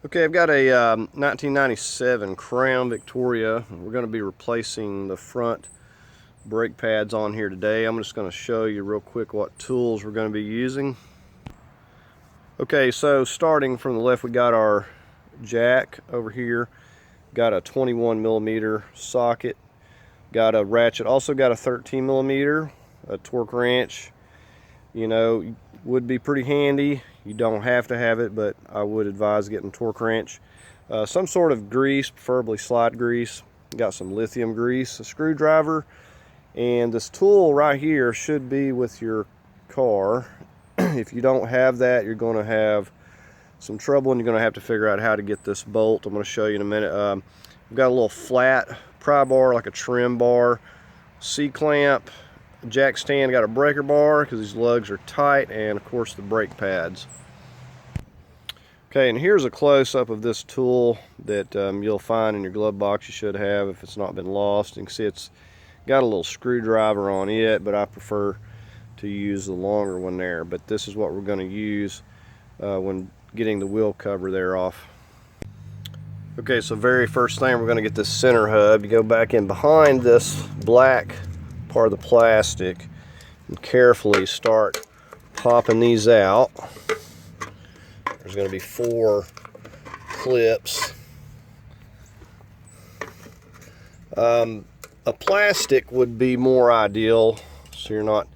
Okay, I've got a 1997 Crown Victoria. We're going to be replacing the front brake pads on here today. I'm just going to show you real quick what tools we're going to be using. Okay, so starting from the left, we got our jack over here. Got a 21mm socket. Got a ratchet. Also got a 13mm, a torque wrench. You know, would be pretty handy. You don't have to have it, but I would advise getting a torque wrench. Some sort of grease, preferably slide grease. Got some lithium grease, a screwdriver, and this tool right here should be with your car. If you don't have that, you're going to have some trouble, and you're going to have to figure out how to get this bolt. I'm going to show you in a minute. We've got a little flat pry bar, like a trim bar, C-clamp, jack stand, got a breaker bar because these lugs are tight, and of course the brake pads. Okay, and here's a close-up of this tool that you'll find in your glove box. You should have if it's not been lost. You can see it's got a little screwdriver on it, but I prefer to use the longer one there. But this is what we're going to use when getting the wheel cover there off. Okay, so very first thing, we're going to get this center hub. You go back in behind this black part of the plastic and carefully start popping these out. There's going to be 4 clips. A plastic would be more ideal so you're not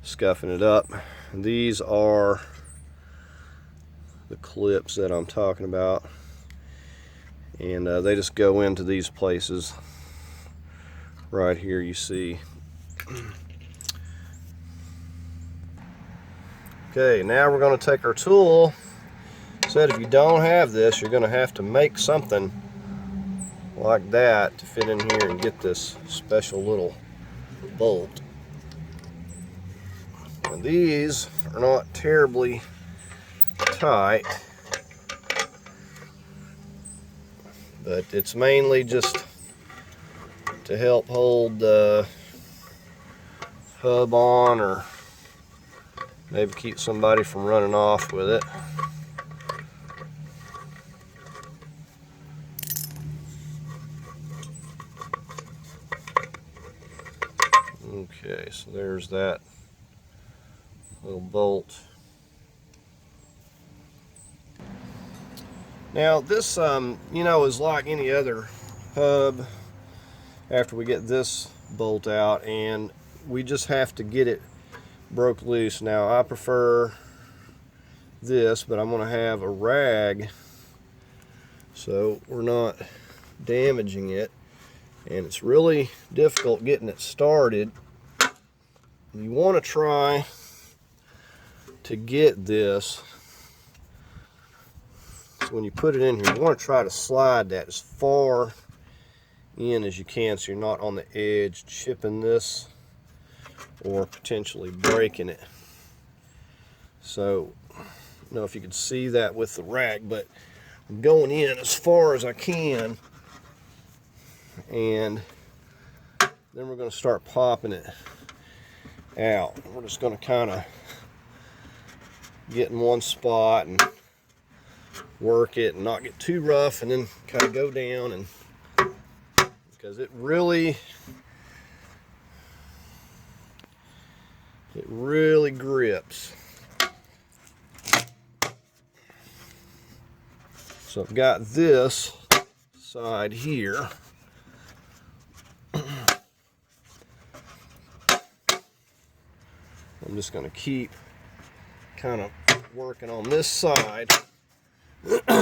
scuffing it up. These are the clips that I'm talking about, and they just go into these places right here, you see. Okay, now we're going to take our tool. Said if you don't have this, you're going to have to make something like that to fit in here and get this special little bolt. And these are not terribly tight, but it's mainly just to help hold the hub on, or maybe keep somebody from running off with it. Okay, so there's that little bolt. Now this, you know, is like any other hub after we get this bolt out, and we just have to get it broke loose. Now I prefer this, but I'm going to have a rag so we're not damaging it, and it's really difficult getting it started. You want to try to get this, so when you put it in here, you want to try to slide that as far in as you can so you're not on the edge chipping this or potentially breaking it. So I don't know if you can see that with the rag, but I'm going in as far as I can, and then we're going to start popping it out. We're just going to kind of get in one spot and work it and not get too rough, and then kind of go down, and because it really grips. So I've got this side here. I'm just going to keep kind of working on this side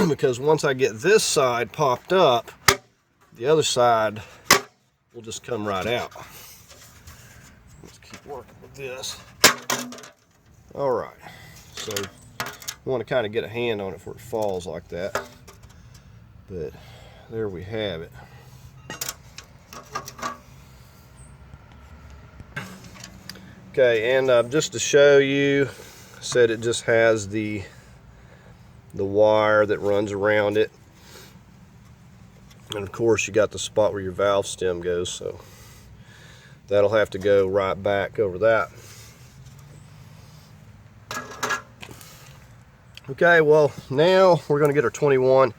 because once I get this side popped up, the other side will just come right out. Let's keep working with this. All right, so you want to kind of get a hand on it before it falls like that, but there we have it. Okay, and just to show you, I said it just has the wire that runs around it, and of course you got the spot where your valve stem goes, so that'll have to go right back over that. Okay, well now we're going to get our 21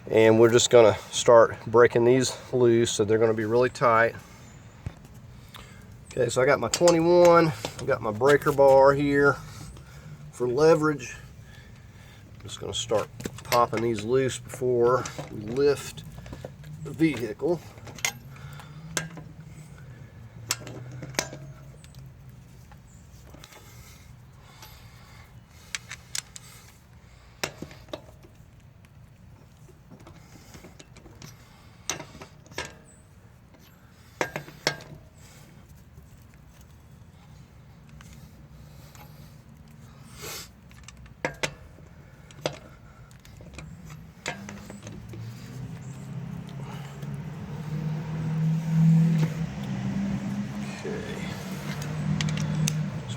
and we're just going to start breaking these loose, so they're going to be really tight. Okay, so I got my 21, I got my breaker bar here for leverage. I'm just going to start popping these loose before we lift the vehicle.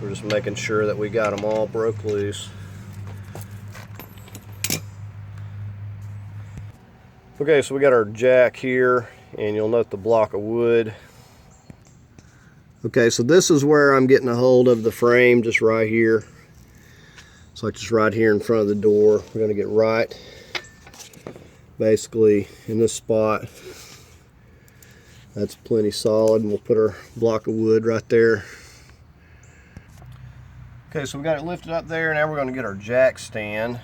We're just making sure that we got them all broke loose. Okay, so we got our jack here, and you'll note the block of wood. Okay, so this is where I'm getting a hold of the frame, just right here. It's like just right here in front of the door. We're gonna get right basically in this spot. That's plenty solid, and we'll put our block of wood right there. Okay, so we got it lifted up there. Now we're going to get our jack stand.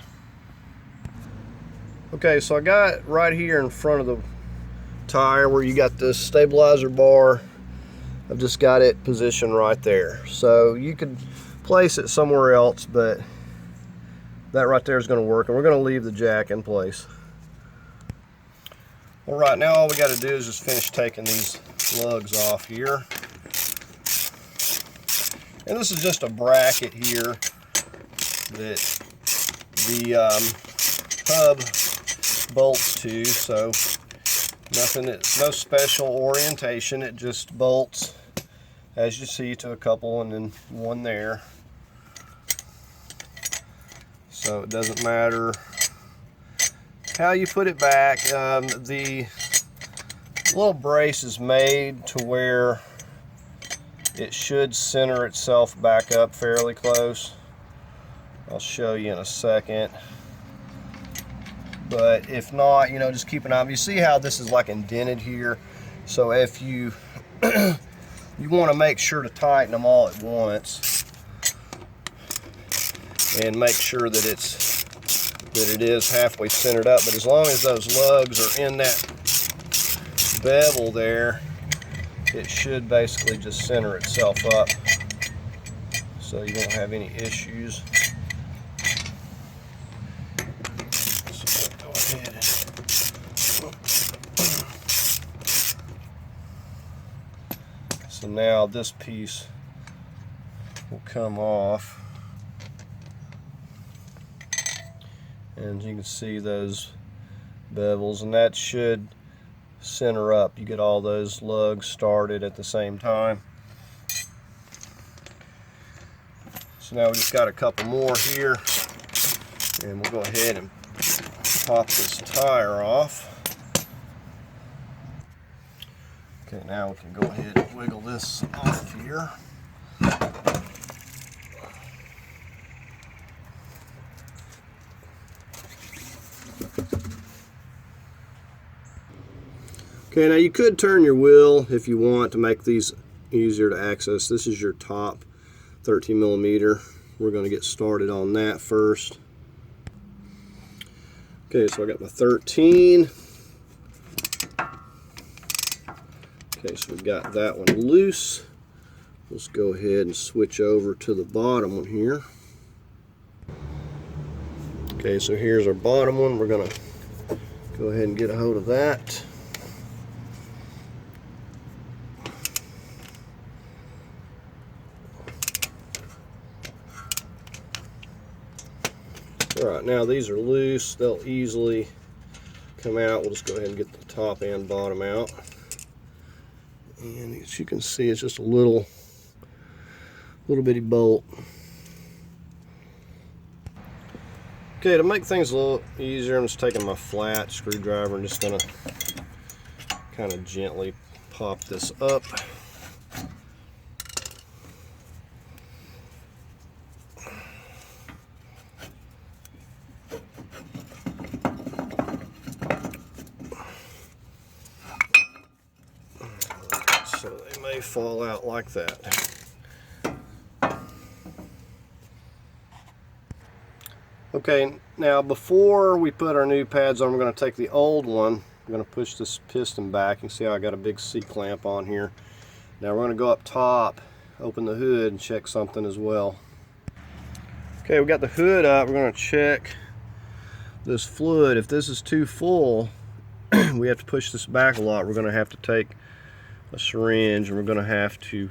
Okay, so I got right here in front of the tire where you got this stabilizer bar. I've just got it positioned right there. So you could place it somewhere else, but that right there is going to work, and we're going to leave the jack in place. All right, now all we got to do is just finish taking these lugs off here. And this is just a bracket here that the hub bolts to, so no special orientation. It just bolts, as you see, to a couple and then one there. So it doesn't matter how you put it back. The little brace is made to where it should center itself back up fairly close. I'll show you in a second. But if not, you know, just keep an eye. You see how this is like indented here? So if you you want to make sure to tighten them all at once and make sure that it is halfway centered up. But as long as those lugs are in that bevel there, it should basically just center itself up, so you won't have any issues. So go ahead and so now this piece will come off, and you can see those bevels, and that should center up. You get all those lugs started at the same time. So now we just got a couple more here, and we'll go ahead and pop this tire off. Okay, now we can go ahead and wiggle this off here. Okay, now you could turn your wheel if you want to make these easier to access. This is your top 13 millimeter. We're going to get started on that first. Okay, so I got my 13. Okay, so we've got that one loose. Let's go ahead and switch over to the bottom one here. Okay, so here's our bottom one. We're going to go ahead and get a hold of that. Alright, now these are loose. They'll easily come out. We'll just go ahead and get the top and bottom out. And as you can see, it's just a little bitty bolt. Okay, to make things a little easier, I'm just taking my flat screwdriver and just gonna kind of gently pop this up. they fall out like that. Okay, now before we put our new pads on, we're going to take the old one. I'm going to push this piston back. You can see how I got a big C-clamp on here. Now we're going to go up top, open the hood, and check something as well. Okay, we got the hood up. We're going to check this fluid. If this is too full, we have to push this back a lot. We're going to have to take a syringe and we're going to have to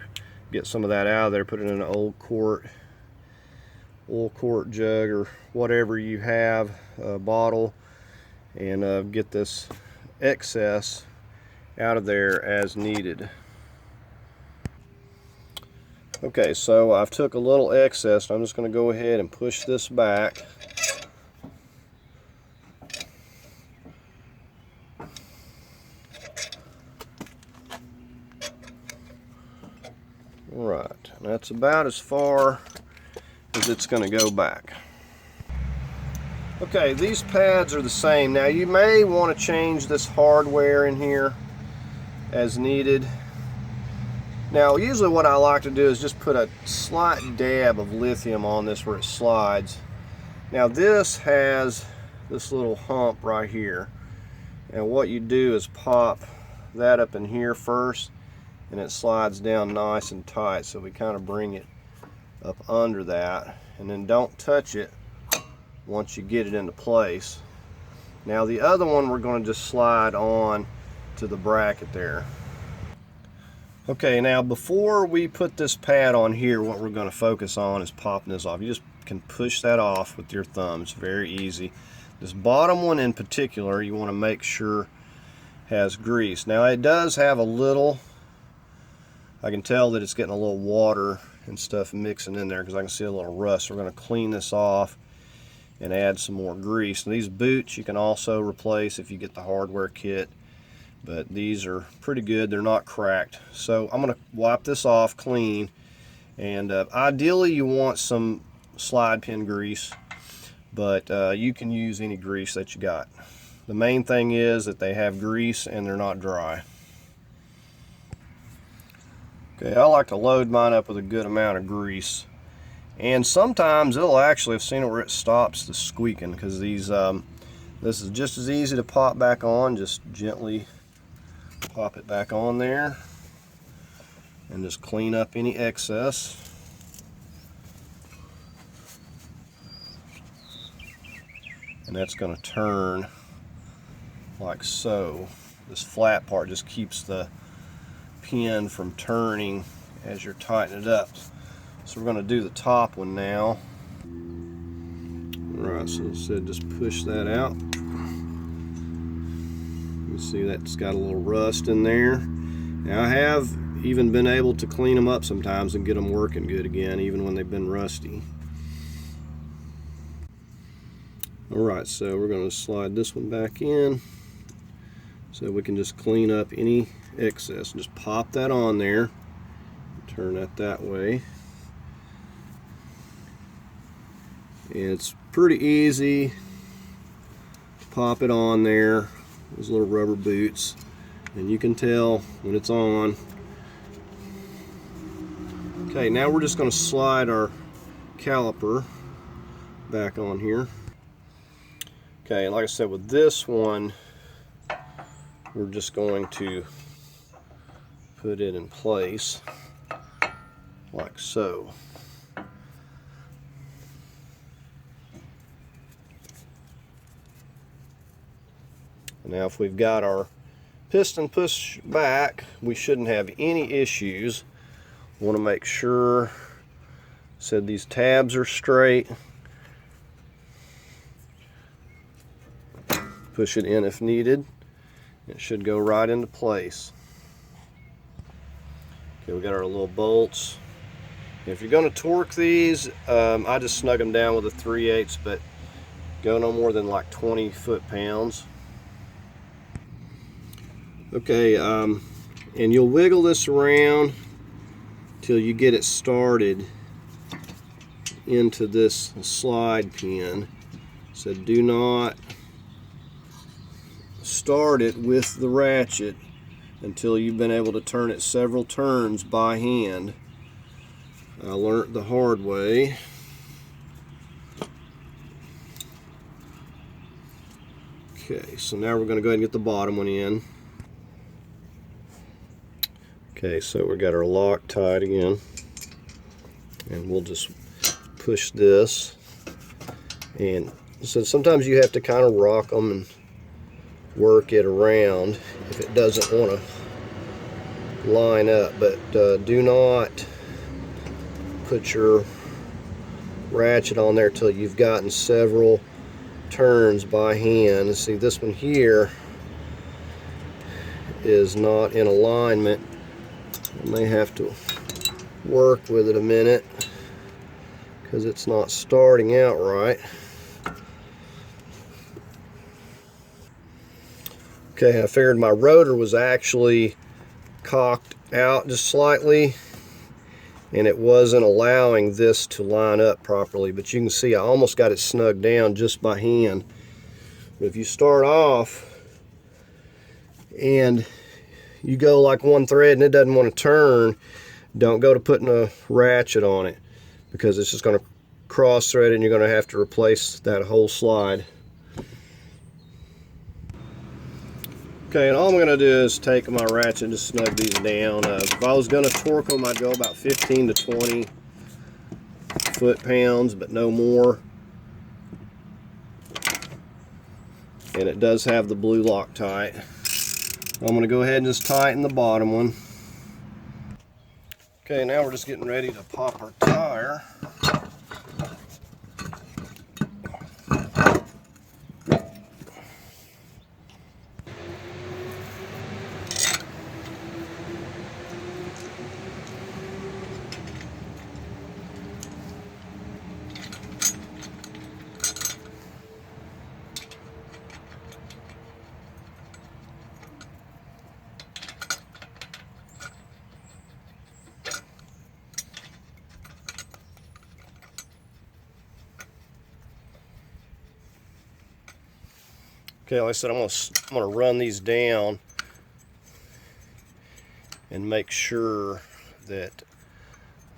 get some of that out of there, put it in an oil quart jug or whatever you have, a bottle, and get this excess out of there as needed. Okay, so I've took a little excess, and I'm just going to go ahead and push this back. Alright, that's about as far as it's going to go back. Okay, these pads are the same. Now you may want to change this hardware in here as needed. Now usually what I like to do is just put a slight dab of lithium on this where it slides. Now this has this little hump right here, and what you do is pop that up in here first, and it slides down nice and tight, so we kind of bring it up under that, and then don't touch it once you get it into place. Now the other one we're going to just slide on to the bracket there. Okay, now before we put this pad on here, what we're going to focus on is popping this off. You just can push that off with your thumb. It's very easy. This bottom one in particular, you want to make sure has grease. Now it does have a little, I can tell that it's getting a little water and stuff mixing in there because I can see a little rust. So we're going to clean this off and add some more grease. And these boots you can also replace if you get the hardware kit, but these are pretty good. They're not cracked. So I'm going to wipe this off clean, and ideally you want some slide pin grease, but you can use any grease that you got. The main thing is that they have grease and they're not dry. Okay, I like to load mine up with a good amount of grease, and sometimes it'll actually, I've seen it where it stops the squeaking, because these this is just as easy to pop back on. Just gently pop it back on there and just clean up any excess. And that's going to turn like so. This flat part just keeps the pin from turning as you're tightening it up. So we're going to do the top one now. Alright, so instead just push that out. You see that's got a little rust in there. Now I have even been able to clean them up sometimes and get them working good again, even when they've been rusty. Alright, so we're going to slide this one back in so we can just clean up any excess. Just pop that on there, turn that way. And it's pretty easy to pop it on there, those little rubber boots, and you can tell when it's on. Okay, now we're just going to slide our caliper back on here. Okay, and like I said, with this one, we're just going to put it in place like so. Now if we've got our piston pushed back, we shouldn't have any issues. We want to make sure, said these tabs are straight. Push it in if needed. It should go right into place. Okay, we got our little bolts. If you're going to torque these, I just snug them down with a 3/8, but go no more than like 20 foot-pounds. Okay, and you'll wiggle this around till you get it started into this slide pin. So do not start it with the ratchet until you've been able to turn it several turns by hand. I learned the hard way. Okay, so now we're going to go ahead and get the bottom one in. Okay, so we got our lock tied again, and we'll just push this. And so sometimes you have to kind of rock them and work it around if it doesn't want to line up, but do not put your ratchet on there till you've gotten several turns by hand. See, this one here is not in alignment. I may have to work with it a minute because it's not starting out right. Okay, I figured my rotor was actually cocked out just slightly, and it wasn't allowing this to line up properly, but you can see I almost got it snugged down just by hand. But if you start off and you go like one thread and it doesn't want to turn, don't go to putting a ratchet on it, because it's just going to cross thread and you're going to have to replace that whole slide. Okay, and all I'm going to do is take my ratchet and just snug these down. If I was going to torque them, I'd go about 15 to 20 foot-pounds, but no more. And it does have the blue Loctite. I'm going to go ahead and just tighten the bottom one. Okay, now we're just getting ready to pop our tire. Okay, like I said, I'm gonna run these down and make sure that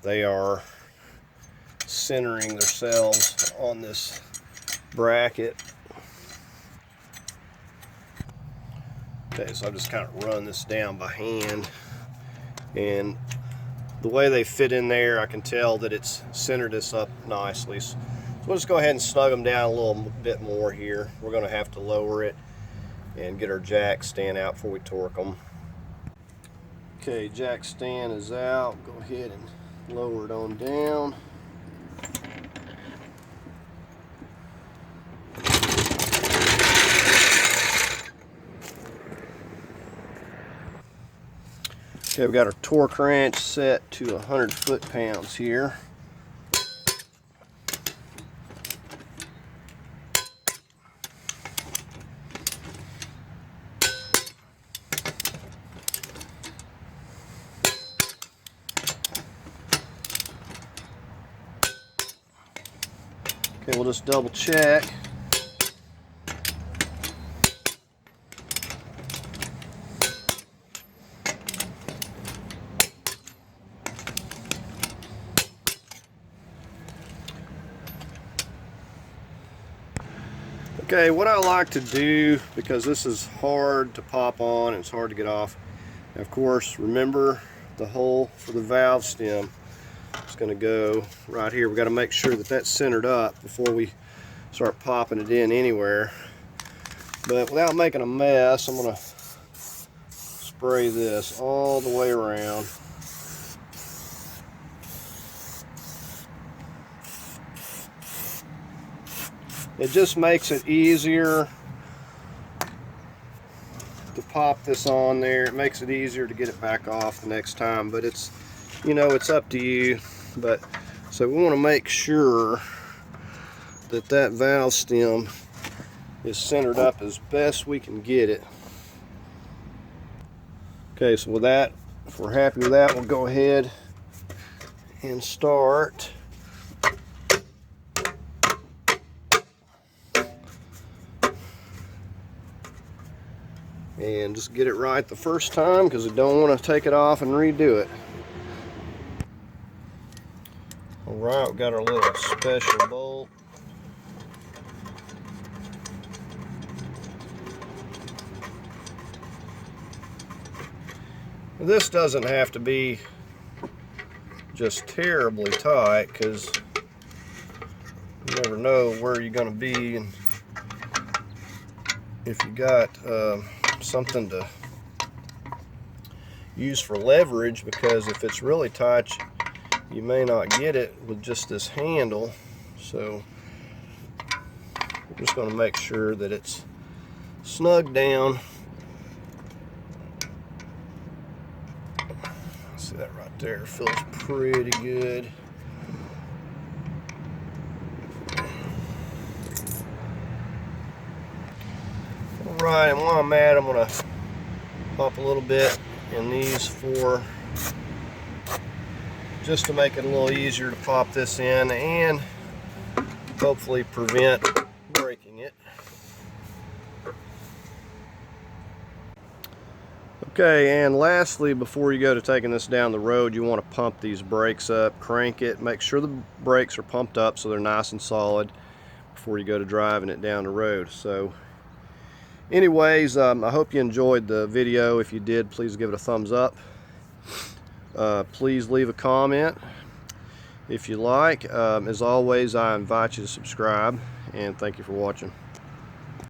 they are centering themselves on this bracket. Okay, so I've just kind of run this down by hand, and the way they fit in there, I can tell that it's centered this up nicely. So we'll just go ahead and snug them down a little bit more here. We're going to have to lower it and get our jack stand out before we torque them. Okay, jack stand is out. Go ahead and lower it on down. Okay, we've got our torque wrench set to 100 foot-pounds here. Okay, we'll just double check. Okay, what I like to do, because this is hard to pop on and it's hard to get off, and of course, remember the hole for the valve stem. It's going to go right here. We've got to make sure that that's centered up before we start popping it in anywhere. But without making a mess, I'm going to spray this all the way around. It just makes it easier to pop this on there. It makes it easier to get it back off the next time, but it's, you know, it's up to you. But so we want to make sure that that valve stem is centered up as best we can get it. Okay, so with that, if we're happy with that, we'll go ahead and start. and just get it right the first time, because we don't want to take it off and redo it. Alright, we've got our little special bolt. This doesn't have to be just terribly tight, because you never know where you're going to be, and if you got something to use for leverage, because if it's really tight you may not get it with just this handle. So we're just going to make sure that it's snug down. See that right there, feels pretty good. Alright, and while I'm at it, I'm going to pop a little bit in these four, just to make it a little easier to pop this in and hopefully prevent breaking it. Okay, and lastly, before you go to taking this down the road, you want to pump these brakes up, crank it, make sure the brakes are pumped up so they're nice and solid before you go to driving it down the road. So anyways, I hope you enjoyed the video. If you did, please give it a thumbs up. Please leave a comment if you like. As always, I invite you to subscribe, and thank you for watching.